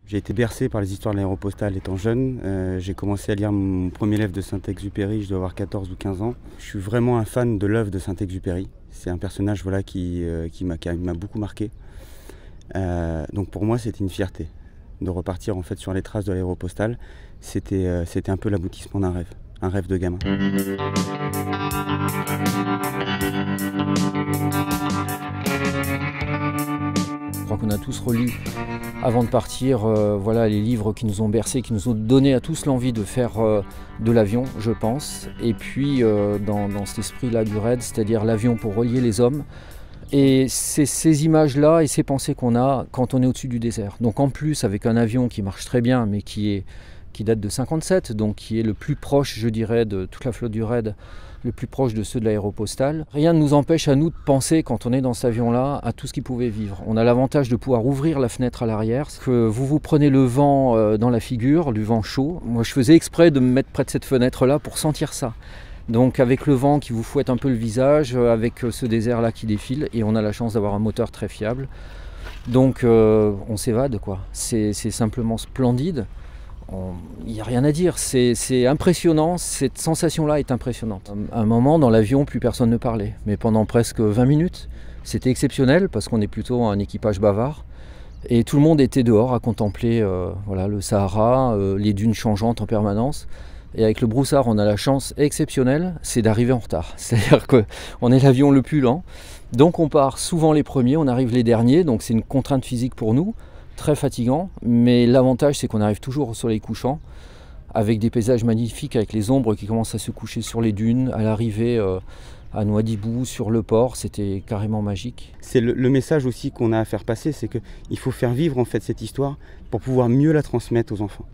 J'ai été bercé par les histoires de l'Aéropostale étant jeune. J'ai commencé à lire mon premier livre de Saint-Exupéry, je dois avoir 14 ou 15 ans. Je suis vraiment un fan de l'œuvre de Saint-Exupéry. C'est un personnage voilà, qui m'a beaucoup marqué. Donc pour moi, c'était une fierté de repartir en fait, sur les traces de l'Aéropostale. C'était un peu l'aboutissement d'un rêve de gamin. Je crois qu'on a tous relu avant de partir voilà, les livres qui nous ont bercés, qui nous ont donné à tous l'envie de faire de l'avion, je pense. Et puis dans cet esprit-là du raid, c'est-à-dire l'avion pour relier les hommes. Et c'est ces images-là et ces pensées qu'on a quand on est au-dessus du désert. Donc en plus, avec un avion qui marche très bien, mais qui date de 57, donc qui est le plus proche, je dirais, de toute la flotte du raid, le plus proche de ceux de l'Aéropostale. Rien ne nous empêche à nous de penser, quand on est dans cet avion-là, à tout ce qui pouvait vivre. On a l'avantage de pouvoir ouvrir la fenêtre à l'arrière, que vous prenez le vent dans la figure, du vent chaud. Moi, je faisais exprès de me mettre près de cette fenêtre-là pour sentir ça. Donc avec le vent qui vous fouette un peu le visage, avec ce désert-là qui défile, et on a la chance d'avoir un moteur très fiable. Donc on s'évade, quoi. C'est simplement splendide. Il n'y a rien à dire, c'est impressionnant, cette sensation-là est impressionnante. À un moment, dans l'avion, plus personne ne parlait, mais pendant presque 20 minutes, c'était exceptionnel parce qu'on est plutôt un équipage bavard. Et tout le monde était dehors à contempler voilà, le Sahara, les dunes changeantes en permanence. Et avec le broussard, on a la chance exceptionnelle, c'est d'arriver en retard. C'est-à-dire qu'on est l'avion le plus lent, donc on part souvent les premiers, on arrive les derniers, donc c'est une contrainte physique pour nous. Très fatigant, mais l'avantage c'est qu'on arrive toujours au soleil couchant avec des paysages magnifiques, avec les ombres qui commencent à se coucher sur les dunes, à l'arrivée à Nouadhibou, sur le port, c'était carrément magique. C'est le message aussi qu'on a à faire passer, c'est qu'il faut faire vivre en fait cette histoire pour pouvoir mieux la transmettre aux enfants.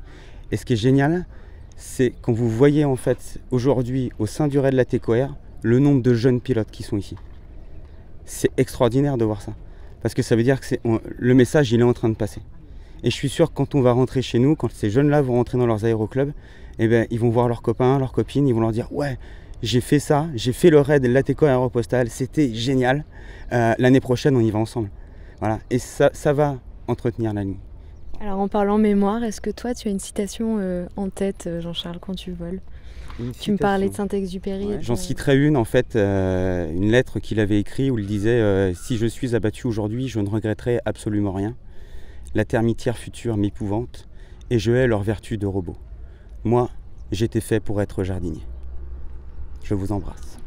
Et ce qui est génial, c'est quand vous voyez en fait aujourd'hui au sein du raid de la TECOR le nombre de jeunes pilotes qui sont ici. C'est extraordinaire de voir ça. Parce que ça veut dire que le message il est en train de passer. Et je suis sûr que quand on va rentrer chez nous, quand ces jeunes-là vont rentrer dans leurs aéroclubs, eh ben, ils vont voir leurs copains, leurs copines, ils vont leur dire « Ouais, j'ai fait ça, j'ai fait le raid de la TECOR Aéropostale, c'était génial. L'année prochaine, on y va ensemble. » Voilà. Et ça va entretenir la ligne. Alors en parlant mémoire, est-ce que toi tu as une citation en tête, Jean-Charles, quand tu voles ? Tu me parlais de Saint-Exupéry. Ouais, j'en citerai une, en fait, une lettre qu'il avait écrite où il disait « Si je suis abattu aujourd'hui, je ne regretterai absolument rien. La termitière future m'épouvante et je hais leur vertu de robot. Moi, j'étais fait pour être jardinier. » Je vous embrasse.